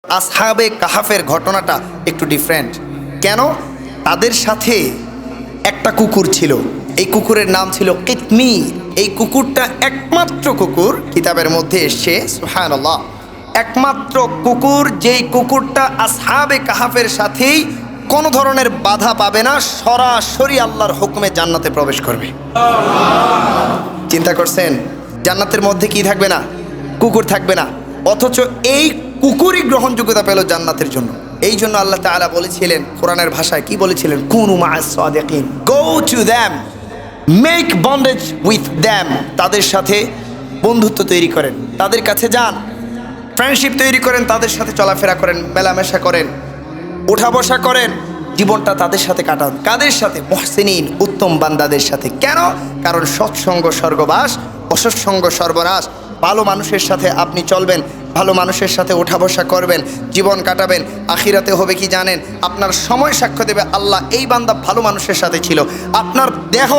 আসহাবে কাহাফের ঘটনাটা একটু ডিফারেন্ট। কেন? তাদের সাথে একটা কুকুর ছিল, এই কুকুরের নাম ছিল কিতমির। এই কুকুরটা একমাত্র কুকুর, কিতাবের মধ্যে এসছে সুবহানাল্লাহ, একমাত্র কুকুর যেই কুকুরটা আসহাবে কাহাফের সাথেই কোনো ধরনের বাধা পাবে না, সরাসরি আল্লাহর হুকুমে জান্নাতে প্রবেশ করবে। চিন্তা করছেন, জান্নাতের মধ্যে কি থাকবে না? কুকুর থাকবে না, অথচ এই কুকুরই গ্রহণযোগ্যতা পেল জান্নাতের জন্য। এই জন্য আল্লাহ তাআলা বলেছিলেন কোরআনের ভাষায়, কি বলেছিলেন? কুনু মা'আস সাদিকিন, go to them, make bondage with them, তাদের সাথে বন্ধুত্ব তৈরি করেন, তাদের কাছে যান, ফ্রেন্ডশিপ তৈরি করেন, তাদের সাথে চলাফেরা করেন, মেলামেশা করেন, ওঠা বসা করেন, জীবনটা তাদের সাথে কাটান। কাদের সাথে? মুহসিনিন, উত্তম বান্দাদের সাথে। কেন? কারণ সৎসঙ্গ স্বর্গবাস, অসৎসঙ্গ সর্বনাশ। ভালো মানুষের সাথে আপনি চলবেন, ভালো মানুষের সাথে ওঠা বসা করবেন, জীবন কাটাবেন। আখিরাতে হবে কি জানেন? আপনার সময় সাক্ষ্য দেবে আল্লাহ এই বান্দা ভালো মানুষের সাথে ছিল। আপনার দেহ,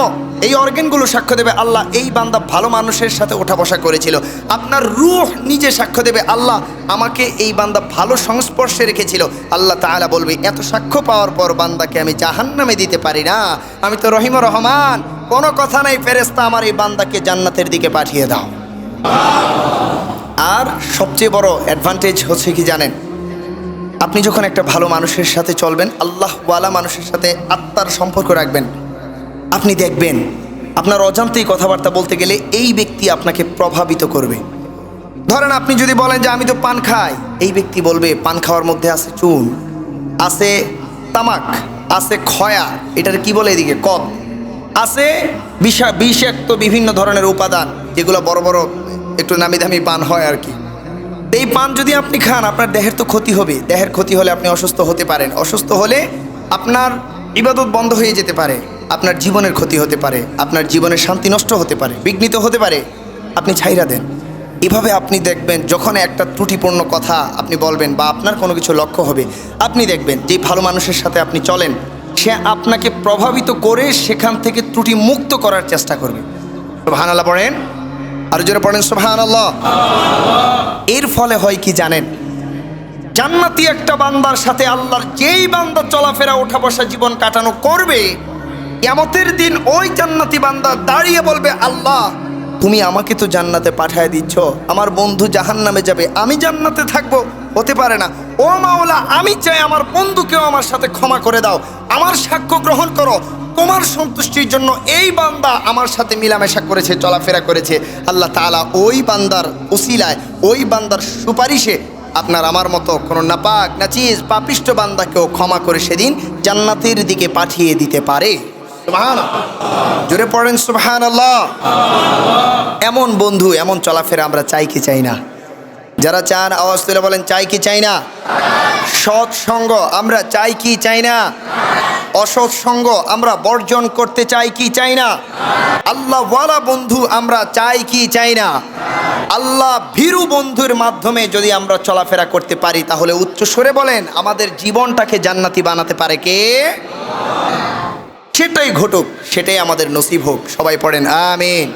এই অর্গানগুলো সাক্ষ্য দেবে আল্লাহ এই বান্দা ভালো মানুষের সাথে ওঠা বসা করেছিল। আপনার রূহ নিজে সাক্ষ্য দেবে আল্লাহ আমাকে এই বান্দা ভালো সংস্পর্শে রেখেছিল। আল্লাহ তাআলা বলবে এত সাক্ষ্য পাওয়ার পর বান্দাকে আমি জাহান্নামে দিতে পারি না, আমি তো রহিম রহমান, কোনো কথা নাই ফেরেশতা, আমার এই বান্দাকে জান্নাতের দিকে পাঠিয়ে দাও। আর সবচেয়ে বড় অ্যাডভান্টেজ হচ্ছে কি জানেন? আপনি যখন একটা ভালো মানুষের সাথে চলবেন, আল্লাহওয়ালা মানুষের সাথে আত্মার সম্পর্ক রাখবেন, আপনি দেখবেন আপনার অজান্তেই কথাবার্তা বলতে গেলে এই ব্যক্তি আপনাকে প্রভাবিত করবে। ধরেন আপনি যদি বলেন যে আমি তো পান খাই, এই ব্যক্তি বলবে পান খাওয়ার মধ্যে আছে চুন, আছে তামাক, আছে খয়া, এটার কি বলে এদিকে কদ, আছে বিষাক্ত বিভিন্ন ধরনের উপাদান, যেগুলো বড় বড় একটু নামি দামি পান হয় আর কি। এই পান যদি আপনি খান, আপনার দেহের তো ক্ষতি হবে, দেহের ক্ষতি হলে আপনি অসুস্থ হতে পারেন, অসুস্থ হলে আপনার ইবাদত বন্ধ হয়ে যেতে পারে, আপনার জীবনের ক্ষতি হতে পারে, আপনার জীবনের শান্তি নষ্ট হতে পারে, বিঘ্নিত হতে পারে, আপনি ছাইরা দেন। এভাবে আপনি দেখবেন যখন একটা ত্রুটিপূর্ণ কথা আপনি বলবেন বা আপনার কোনো কিছু লক্ষ্য হবে, আপনি দেখবেন যে ভালো মানুষের সাথে আপনি চলেন, সে আপনাকে প্রভাবিত করে সেখান থেকে ত্রুটি মুক্ত করার চেষ্টা করবে। সুবহানাল্লাহ পড়েন, আর জোরে পড়েন সুবহানাল্লাহ। এর ফলে হয় কি জানেন? জান্নাতি একটা বান্দার সাথে আল্লাহর যেই বান্দা চলাফেরা ওঠা বসা জীবন কাটানো করবে, কিয়ামতের দিন ওই জান্নাতি বান্দা দাঁড়িয়ে বলবে আল্লাহ তুমি আমাকে তো জান্নাতে পাঠিয়ে দিচ্ছ, আমার বন্ধু জাহান্নামে যাবে, আমি জান্নাতে থাকবো? হতে পারে না। ও মাওলা, আমি চাই আমার বন্ধুকেও আমার সাথে ক্ষমা করে দাও, আমার সাক্ষ্য গ্রহণ করো, তোমার সন্তুষ্টির জন্য এই বান্দা আমার সাথে মিলামেশা করেছে, চলাফেরা করেছে। আল্লাহ তাআলা ওই বান্দার উসিলায়, ওই বান্দার সুপারিশে আপনার আমার মতো কোনো নাপাক নাচিজ পাপিষ্ট বান্দাকেও ক্ষমা করে সেদিন জান্নাতের দিকে পাঠিয়ে দিতে পারে। সুবহানাল্লাহ, জোরে পড়েন সুবহানাল্লাহ। এমন বন্ধু, এমন চলাফেরা আমরা চাই কি চাই না? যারা চান আওয়াজ তুলে বলেন চাই কি চাই না? সৎ সঙ্গ আমরা চাই কি চাই না? অসৎ সঙ্গ আমরা বর্জন করতে চাই কি চাই না? আল্লাহওয়ালা বন্ধু আমরা চাই কি চাই না? আল্লাহ ভীরু বন্ধুর মাধ্যমে যদি আমরা চলাফেরা করতে পারি, তাহলে উচ্চ স্বরে বলেন আমাদের জীবনটাকে জান্নাতি বানাতে পারে কে? সেটাই ঘটুক, সেটাই আমাদের নসিব হোক। সবাই পড়েন আমিন।